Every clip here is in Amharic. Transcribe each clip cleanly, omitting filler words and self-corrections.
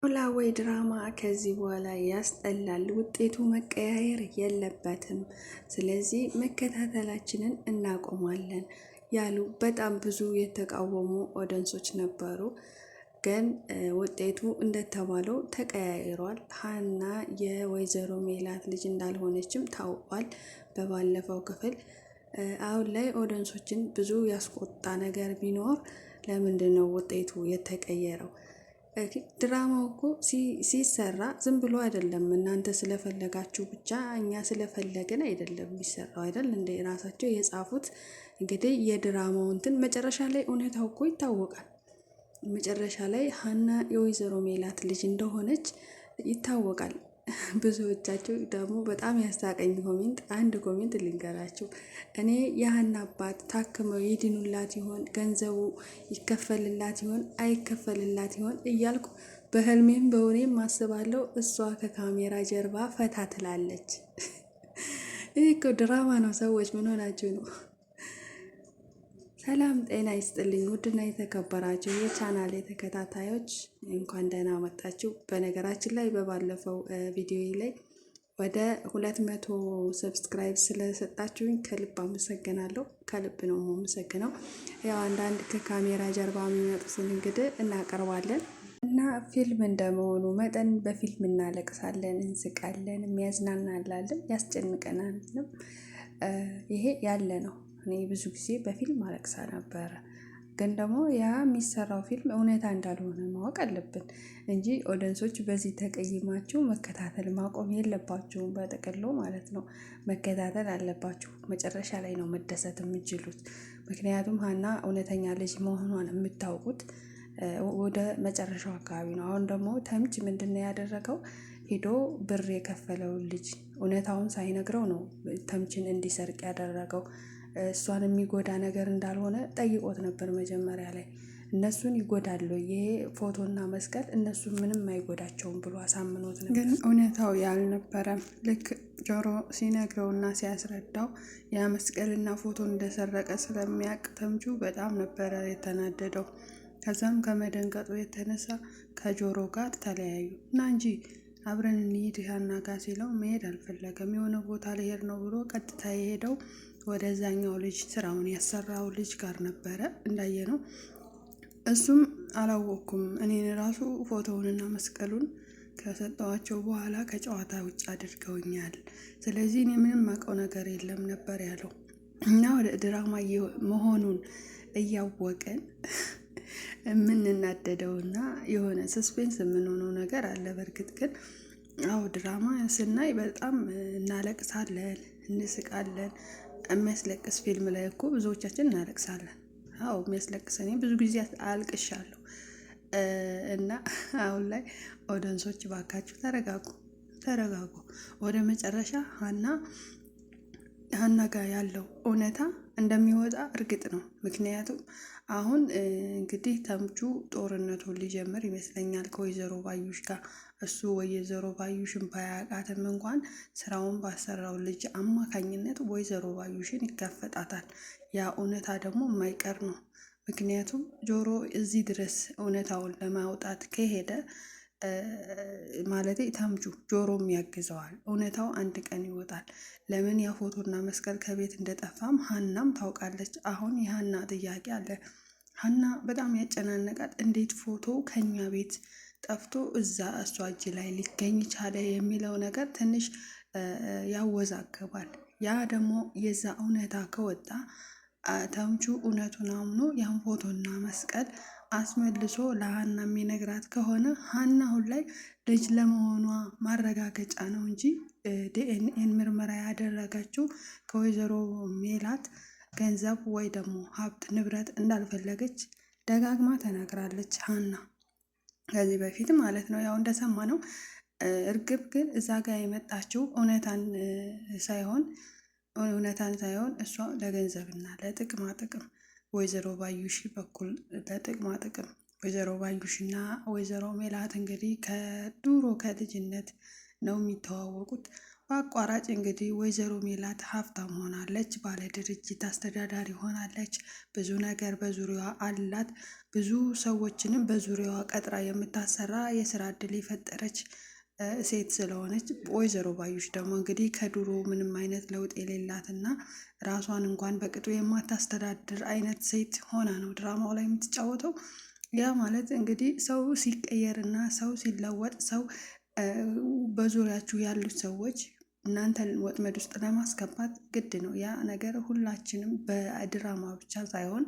ኖላዊ ድራማ ከዚህ በኋላ ያስጠላል። ውጤቱ መቀያየር የለበትም። ስለዚህ መከታተላችንን እናቆማለን ያሉ በጣም ብዙ የተቃወሙ ኦዲየንሶች ነበሩ። ግን ውጤቱ እንደተባለው ተቀያይሯል። ሀና የወይዘሮ ሜላት ልጅ እንዳልሆነችም ታውቋል በባለፈው ክፍል። አሁን ላይ ኦዲየንሶችን ብዙ ያስቆጣ ነገር ቢኖር ለምንድን ነው ውጤቱ የተቀየረው? ድራማው እኮ ሲሰራ ዝም ብሎ አይደለም። እናንተ ስለፈለጋችሁ ብቻ እኛ ስለፈለግን አይደለም የሚሰራው አይደል? እንደ ራሳቸው የጻፉት እንግዲህ የድራማው እንትን መጨረሻ ላይ እውነታው እኮ ይታወቃል። መጨረሻ ላይ ሀና የወይዘሮ ሜላት ልጅ እንደሆነች ይታወቃል። ብዙዎቻችሁ ደግሞ በጣም ያሳቀኝ ኮሜንት፣ አንድ ኮሜንት ልንገራችሁ። እኔ የሀና አባት ታክመው ይድኑላት ይሆን? ገንዘቡ ይከፈልላት ይሆን? አይከፈልላት ይሆን እያልኩ በህልሜም በእውኔም አስባለሁ። እሷ ከካሜራ ጀርባ ፈታ ትላለች። ይህ እኮ ድራማ ነው። ሰዎች ምን ሆናችሁ ነው? ሰላም ጤና ይስጥልኝ። ውድና የተከበራችሁ የቻናሌ ተከታታዮች እንኳን ደህና መጣችሁ። በነገራችን ላይ በባለፈው ቪዲዮ ላይ ወደ 200 ሰብስክራይብ ስለሰጣችሁኝ ከልብ አመሰግናለሁ። ከልብ ነው የማመሰግነው። ያው አንዳንድ ከካሜራ ጀርባ የሚመጡትን እንግዲህ እናቀርባለን እና ፊልም እንደመሆኑ መጠን በፊልም እናለቅሳለን፣ እንስቃለን፣ የሚያዝናናላለን፣ ያስጨንቀናልም። ይሄ ያለ ነው። እኔ ብዙ ጊዜ በፊልም አለቅሳ ነበረ። ግን ደግሞ ያ የሚሰራው ፊልም እውነታ እንዳልሆነ ማወቅ አለብን እንጂ ኦዲየንሶች በዚህ ተቀይማችሁ መከታተል ማቆም የለባችሁም። በጥቅሉ ማለት ነው መከታተል አለባችሁ። መጨረሻ ላይ ነው መደሰት የምችሉት። ምክንያቱም ሀና እውነተኛ ልጅ መሆኗን የምታውቁት ወደ መጨረሻው አካባቢ ነው። አሁን ደግሞ ተምች ምንድን ነው ያደረገው? ሄዶ ብር የከፈለውን ልጅ እውነታውን ሳይነግረው ነው ተምችን እንዲሰርቅ ያደረገው። እሷን የሚጎዳ ነገር እንዳልሆነ ጠይቆት ነበር መጀመሪያ ላይ። እነሱን ይጎዳሉ፣ ይሄ ፎቶና መስቀል እነሱን ምንም አይጎዳቸውም ብሎ አሳምኖት ነበር። ግን እውነታው ያልነበረም ልክ ጆሮ ሲነግረውና ሲያስረዳው ያ መስቀልና ፎቶ እንደሰረቀ ስለሚያውቅ ተምቹ በጣም ነበረ የተናደደው። ከዛም ከመደንገጡ የተነሳ ከጆሮ ጋር ተለያዩ እና እንጂ አብረን እንሂድ ሀና ጋ ሲለው መሄድ አልፈለገም። የሆነ ቦታ ልሄድ ነው ብሎ ቀጥታ የሄደው ወደዛኛው ልጅ ስራውን ያሰራው ልጅ ጋር ነበረ እንዳየ ነው። እሱም አላወቅኩም፣ እኔን ራሱ ፎቶውንና መስቀሉን ከሰጠዋቸው በኋላ ከጨዋታ ውጭ አድርገውኛል። ስለዚህ እኔ ምንም አውቀው ነገር የለም ነበር ያለው እና ወደ ድራማ መሆኑን እያወቀን የምንናደደውና የሆነ ሰስፔንስ የምንሆነው ነገር አለ። በእርግጥ ግን አዎ ድራማ ስናይ በጣም እናለቅሳለን፣ እንስቃለን። የሚያስለቅስ ፊልም ላይ እኮ ብዙዎቻችን እናለቅሳለን። አዎ የሚያስለቅስ፣ እኔ ብዙ ጊዜ አልቅሻለሁ። እና አሁን ላይ ኦዲየንሶች ባካችሁ ተረጋጉ። ወደ መጨረሻ ሀና ጋር ያለው እውነታ እንደሚወጣ እርግጥ ነው። ምክንያቱም አሁን እንግዲህ ተምቹ ጦርነቱን ሊጀምር ይመስለኛል ከወይዘሮ ባዩሽ ጋር። እሱ ወይዘሮ ባዩሽን ባያውቃትም እንኳን ስራውን ባሰራው ልጅ አማካኝነት ወይዘሮ ባዩሽን ይጋፈጣታል። ያ እውነታ ደግሞ የማይቀር ነው። ምክንያቱም ጆሮ እዚህ ድረስ እውነታውን ለማውጣት ከሄደ ማለት ተምቹ ጆሮም ያግዘዋል። እውነታው አንድ ቀን ይወጣል። ለምን ያ ፎቶና መስቀል ከቤት እንደጠፋም ሀናም ታውቃለች። አሁን የሀና ጥያቄ አለ። ሀና በጣም ያጨናነቃት እንዴት ፎቶ ከኛ ቤት ጠፍቶ እዛ እሷ እጅ ላይ ሊገኝ ቻለ የሚለው ነገር ትንሽ ያወዛግባል። ያ ደግሞ የዛ እውነታ ከወጣ ተምቹ እውነቱን አምኖ ያን ፎቶና መስቀል አስመልሶ ለሀና የሚነግራት ከሆነ ሀና አሁን ላይ ልጅ ለመሆኗ ማረጋገጫ ነው እንጂ ዲኤንኤን ምርመራ ያደረገችው ከወይዘሮ ሜላት ገንዘብ ወይ ደግሞ ሀብት ንብረት እንዳልፈለገች ደጋግማ ተናግራለች ሀና ከዚህ በፊት ማለት ነው። ያው እንደሰማ ነው። እርግብ ግን እዛ ጋር የመጣችው እውነታን ሳይሆን እሷ ለገንዘብና ለጥቅማ ጥቅም ወይዘሮ ባዩሽ በኩል ለጥቅማ ጥቅም ወይዘሮ ባዩሽና ወይዘሮ ሜላት እንግዲህ ከድሮ ከልጅነት ነው የሚተዋወቁት። በአቋራጭ እንግዲህ ወይዘሮ ሜላት ሀብታም ሆናለች፣ ባለ ድርጅት አስተዳዳሪ ሆናለች። ብዙ ነገር በዙሪያዋ አላት። ብዙ ሰዎችንም በዙሪያዋ ቀጥራ የምታሰራ የስራ እድል የፈጠረች ሴት ስለሆነች፣ ወይዘሮ ባዩሽ ደግሞ እንግዲህ ከድሮ ምንም አይነት ለውጥ የሌላትና ራሷን እንኳን በቅጡ የማታስተዳድር አይነት ሴት ሆና ነው ድራማው ላይ የምትጫወተው። ያ ማለት እንግዲህ ሰው ሲቀየርና ሰው ሲለወጥ ሰው በዙሪያችሁ ያሉት ሰዎች እናንተን ወጥመድ ውስጥ ለማስገባት ግድ ነው። ያ ነገር ሁላችንም በድራማ ብቻ ሳይሆን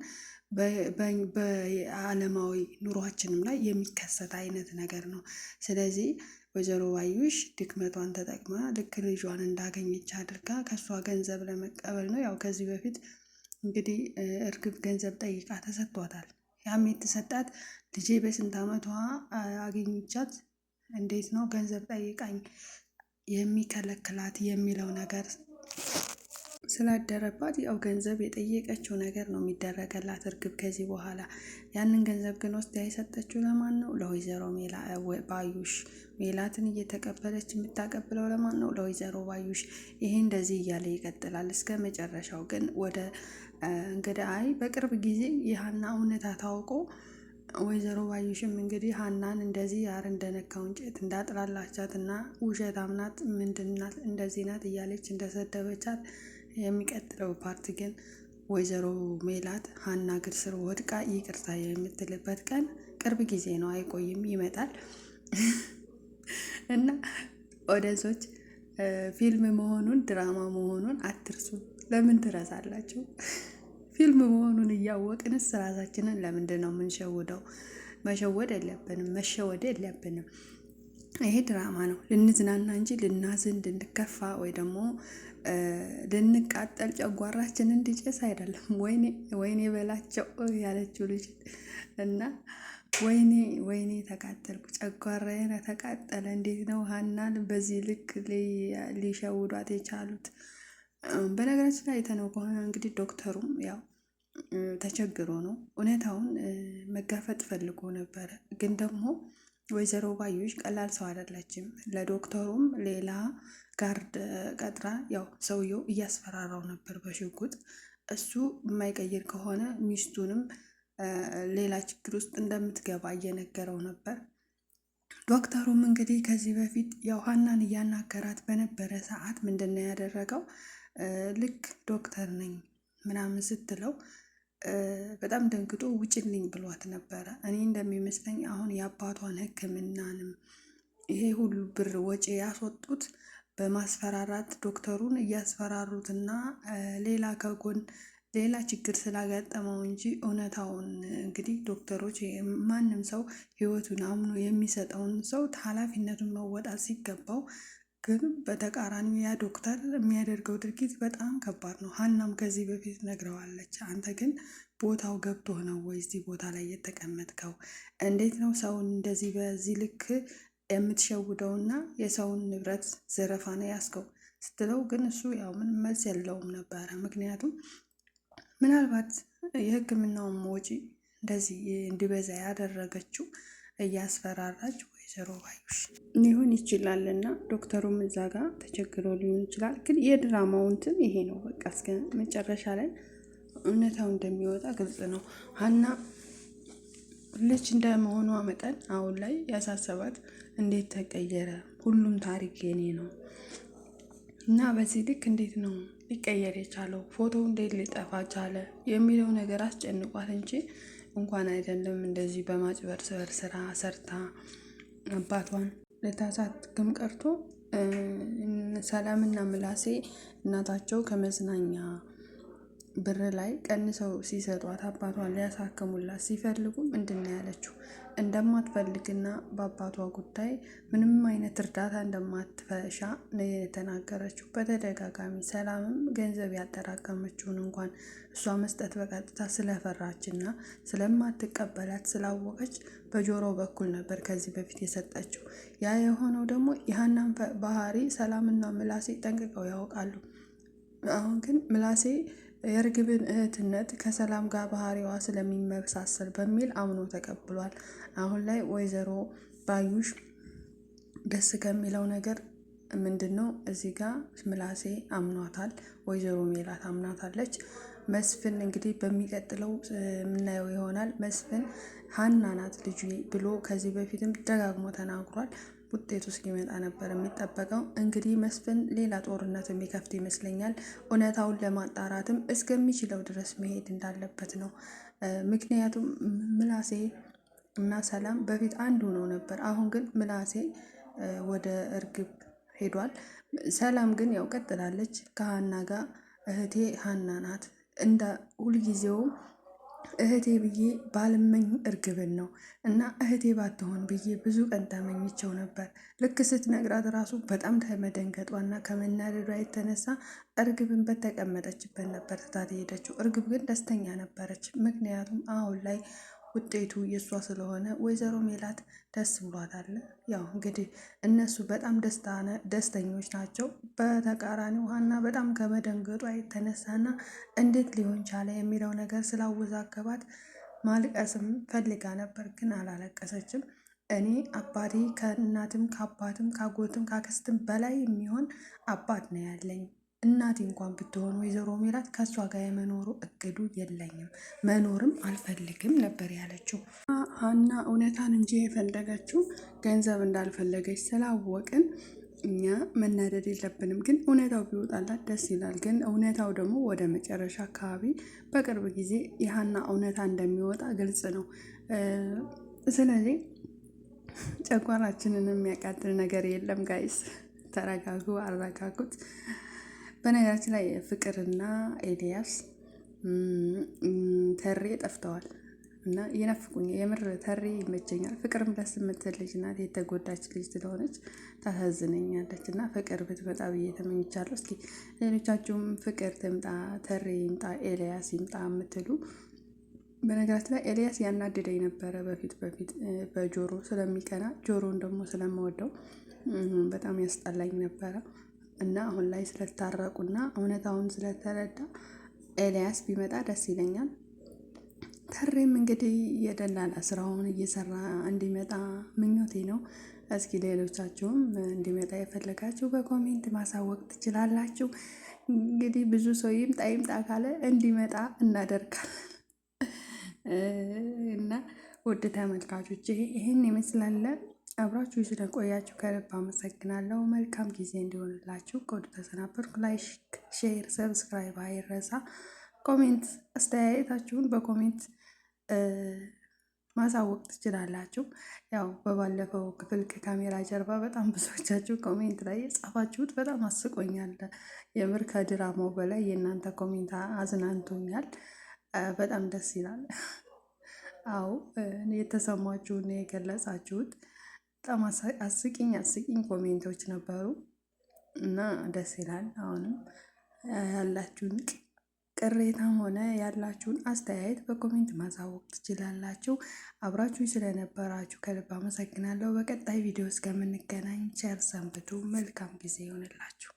በዓለማዊ ኑሯችንም ላይ የሚከሰት አይነት ነገር ነው። ስለዚህ ወይዘሮ ባዩሽ ድክመቷን ተጠቅማ ልክ ልጇን እንዳገኘች አድርጋ ከእሷ ገንዘብ ለመቀበል ነው። ያው ከዚህ በፊት እንግዲህ እርግብ ገንዘብ ጠይቃ ተሰጥቷታል። ያም የተሰጣት ልጄ በስንት ዓመቷ አገኘቻት፣ እንዴት ነው ገንዘብ ጠይቃኝ የሚከለክላት የሚለው ነገር ስላደረባት ያው ገንዘብ የጠየቀችው ነገር ነው የሚደረገላት እርግብ ከዚህ በኋላ። ያንን ገንዘብ ግን ወስዳ የሰጠችው ለማን ነው? ለወይዘሮ ባዩሽ። ሜላትን እየተቀበለች የምታቀብለው ለማን ነው? ለወይዘሮ ባዩሽ። ይሄ እንደዚህ እያለ ይቀጥላል እስከ መጨረሻው። ግን ወደ እንግዲህ በቅርብ ጊዜ የሀና እውነታ ታውቆ ወይዘሮ ባዩሽም እንግዲህ ሀናን እንደዚህ ያር እንደነካው እንጨት እንዳጥላላቻት እና ውሸታም ናት፣ ምንድናት፣ እንደዚህ ናት እያለች እንደሰደበቻት የሚቀጥለው ፓርት ግን ወይዘሮ ሜላት ሀና እግር ስር ወድቃ ይቅርታ የምትልበት ቀን ቅርብ ጊዜ ነው፣ አይቆይም፣ ይመጣል። እና ኦዲየንሶች ፊልም መሆኑን ድራማ መሆኑን አትርሱ። ለምን ትረሳላችሁ? ፊልም መሆኑን እያወቅንስ ራሳችንን ለምንድን ነው የምንሸውደው? መሸወድ የለብንም፣ መሸወድ የለብንም። ይሄ ድራማ ነው። ልንዝናና እንጂ ልናዝን፣ ልንከፋ ወይ ደግሞ ልንቃጠል ጨጓራችን እንዲጨስ አይደለም። ወይኔ በላቸው ያለችው ልጅ እና ወይኔ ተቃጠልኩ፣ ጨጓራዬን ተቃጠለ። እንዴት ነው ሀናን በዚህ ልክ ሊሸውዷት የቻሉት? በነገራችን ላይ የተነው ከሆነ እንግዲህ ዶክተሩም ያው ተቸግሮ ነው እውነታውን መጋፈጥ ፈልጎ ነበረ። ግን ደግሞ ወይዘሮ ባዩሽ ቀላል ሰው አይደለችም። ለዶክተሩም ሌላ ጋርድ ቀጥራ ያው ሰውየው እያስፈራራው ነበር በሽጉጥ። እሱ የማይቀይር ከሆነ ሚስቱንም ሌላ ችግር ውስጥ እንደምትገባ እየነገረው ነበር። ዶክተሩም እንግዲህ ከዚህ በፊት ያው ሀናን እያናገራት በነበረ ሰዓት ምንድን ነው ያደረገው? ልክ ዶክተር ነኝ ምናምን ስትለው በጣም ደንግጦ ውጭልኝ ብሏት ነበረ። እኔ እንደሚመስለኝ አሁን የአባቷን ሕክምናንም ይሄ ሁሉ ብር ወጪ ያስወጡት በማስፈራራት ዶክተሩን እያስፈራሩትና ሌላ ከጎን ሌላ ችግር ስላጋጠመው እንጂ እውነታውን እንግዲህ ዶክተሮች ማንም ሰው ህይወቱን አምኖ የሚሰጠውን ሰው ኃላፊነቱን መወጣት ሲገባው ግን በተቃራኒው ያ ዶክተር የሚያደርገው ድርጊት በጣም ከባድ ነው። ሀናም ከዚህ በፊት ነግረዋለች። አንተ ግን ቦታው ገብቶ ነው ወይ እዚህ ቦታ ላይ የተቀመጥከው? እንዴት ነው ሰውን እንደዚህ በዚህ ልክ የምትሸውደውና የሰውን ንብረት ዘረፋ ነው ያስከው ስትለው ግን እሱ ያው ምንም መልስ የለውም ነበረ። ምክንያቱም ምናልባት የህክምናውን ወጪ እንደዚህ እንዲበዛ ያደረገችው እያስፈራራች ወይዘሮ ባዩሽ ሊሆን ይችላል። እና ዶክተሩም እዛ ጋር ተቸግሮ ሊሆን ይችላል። ግን የድራማው እንትን ይሄ ነው። በቃ እስከ መጨረሻ ላይ እውነታው እንደሚወጣ ግልጽ ነው። ሀና ልጅ እንደመሆኗ መጠን አሁን ላይ ያሳሰባት እንዴት ተቀየረ፣ ሁሉም ታሪክ የኔ ነው እና በዚህ ልክ እንዴት ነው ሊቀየር የቻለው፣ ፎቶው እንዴት ሊጠፋ ቻለ የሚለው ነገር አስጨንቋት እንጂ እንኳን አይደለም እንደዚህ በማጭበርበር ስራ ሰርታ አባቷን ልታሳክም ቀርቶ ሰላምና ምላሴ እናታቸው ከመዝናኛ ብር ላይ ቀንሰው ሲሰጧት አባቷን ሊያሳክሙላት ሲፈልጉ ምንድን ነው ያለችው? እንደማትፈልግና በአባቷ ጉዳይ ምንም አይነት እርዳታ እንደማትፈሻ ነው የተናገረችው በተደጋጋሚ። ሰላምም ገንዘብ ያጠራቀመችውን እንኳን እሷ መስጠት በቀጥታ ስለፈራችና ስለማትቀበላት ስላወቀች በጆሮ በኩል ነበር ከዚህ በፊት የሰጠችው። ያ የሆነው ደግሞ የሀናን ባህሪ ሰላምና ምላሴ ጠንቅቀው ያውቃሉ። አሁን ግን ምላሴ የእርግብን እህትነት ከሰላም ጋር ባህሪዋ ስለሚመሳሰል በሚል አምኖ ተቀብሏል። አሁን ላይ ወይዘሮ ባዩሽ ደስ ከሚለው ነገር ምንድነው እዚህ ጋር ምላሴ አምኗታል፣ ወይዘሮ ሜላት አምናታለች። መስፍን እንግዲህ በሚቀጥለው የምናየው ይሆናል። መስፍን ሀና ናት ልጁ ብሎ ከዚህ በፊትም ደጋግሞ ተናግሯል። ውጤቱ እስኪመጣ ነበር የሚጠበቀው። እንግዲህ መስፍን ሌላ ጦርነት የሚከፍት ይመስለኛል። እውነታውን ለማጣራትም እስከሚችለው ድረስ መሄድ እንዳለበት ነው። ምክንያቱም ምላሴ እና ሰላም በፊት አንድ ሆነው ነበር። አሁን ግን ምላሴ ወደ እርግብ ሄዷል። ሰላም ግን ያው ቀጥላለች ከሀና ጋር። እህቴ ሀና ናት እንደ ሁልጊዜውም እህቴ ብዬ ባልመኝ እርግብን ነው እና እህቴ ባትሆን ብዬ ብዙ ቀን ተመኝቸው ነበር። ልክ ስትነግራት ራሱ በጣም ከመደንገጧና ከመናደዷ የተነሳ እርግብን በተቀመጠችበት ነበር ትታት ሄደችው። እርግብ ግን ደስተኛ ነበረች። ምክንያቱም አሁን ላይ ውጤቱ የእሷ ስለሆነ ወይዘሮ ሜላት ደስ ብሏታል። ያው እንግዲህ እነሱ በጣም ደስተኞች ናቸው። በተቃራኒው ሀና በጣም ከመደንገጧ የተነሳና እንዴት ሊሆን ቻለ የሚለው ነገር ስላወዛገባት ማልቀስም ፈልጋ ነበር፣ ግን አላለቀሰችም። እኔ አባቴ ከእናትም ከአባትም ካጎትም ካክስትም በላይ የሚሆን አባት ነው ያለኝ። እናቴ እንኳን ብትሆን ወይዘሮ ሜላት ከእሷ ጋር የመኖሩ እቅዱ የለኝም፣ መኖርም አልፈልግም ነበር ያለችው። ሀና እውነታን እንጂ የፈለገችው ገንዘብ እንዳልፈለገች ስላወቅን እኛ መናደድ የለብንም። ግን እውነታው ቢወጣላት ደስ ይላል። ግን እውነታው ደግሞ ወደ መጨረሻ አካባቢ በቅርብ ጊዜ የሀና እውነታ እንደሚወጣ ግልጽ ነው። ስለዚህ ጨጓራችንን የሚያቃጥል ነገር የለም። ጋይስ ተረጋጉ፣ አረጋጉት። በነገራችን ላይ ፍቅርና ኤልያስ ተሬ ጠፍተዋል እና ይነፍቁኝ። የምር ተሬ ይመቸኛል። ፍቅርም ደስ የምትል ልጅ ናት። የተጎዳች ልጅ ስለሆነች ታሳዝነኛለች እና ፍቅር ብትመጣ ብዬ ተመኝቻለሁ። እስኪ ሌሎቻችሁም ፍቅር ትምጣ፣ ተሬ ይምጣ፣ ኤልያስ ይምጣ የምትሉ። በነገራችን ላይ ኤልያስ ያናድደኝ ነበረ በፊት በጆሮ ስለሚቀና፣ ጆሮን ደግሞ ስለምወደው በጣም ያስጠላኝ ነበረ እና አሁን ላይ ስለታረቁና እውነታውን ስለተረዳ ኤልያስ ቢመጣ ደስ ይለኛል። ተሬም እንግዲህ የደላላ ስራውን እየሰራ እንዲመጣ ምኞቴ ነው። እስኪ ሌሎቻችሁም እንዲመጣ የፈለጋችሁ በኮሜንት ማሳወቅ ትችላላችሁ። እንግዲህ ብዙ ሰው ይምጣ ካለ እንዲመጣ እናደርጋለን እና ውድ ተመልካቾች ይህን ይመስላል። አብራችሁ ስለቆያችሁ ከልብ አመሰግናለሁ። መልካም ጊዜ እንዲሆንላችሁ ከወዲሁ ተሰናበትኩ። ላይክ፣ ሼር፣ ሰብስክራይብ አይረሳ። ኮሜንት አስተያየታችሁን በኮሜንት ማሳወቅ ትችላላችሁ። ያው በባለፈው ክፍል ከካሜራ ጀርባ በጣም ብዙዎቻችሁ ኮሜንት ላይ የጻፋችሁት በጣም አስቆኛል። የምር ከድራማው በላይ የእናንተ ኮሜንት አዝናንቶኛል። በጣም ደስ ይላል። አዎ የተሰማችሁን የገለጻችሁት በጣም አስቂኝ ኮሜንቶች ነበሩ እና ደስ ይላል። አሁንም ያላችሁን ቅሬታም ሆነ ያላችሁን አስተያየት በኮሜንት ማሳወቅ ትችላላችሁ። አብራችሁ ስለነበራችሁ ከልብ አመሰግናለሁ። በቀጣይ ቪዲዮ እስከምንገናኝ ቸር ሰንብቱ። መልካም ጊዜ ይሆንላችሁ።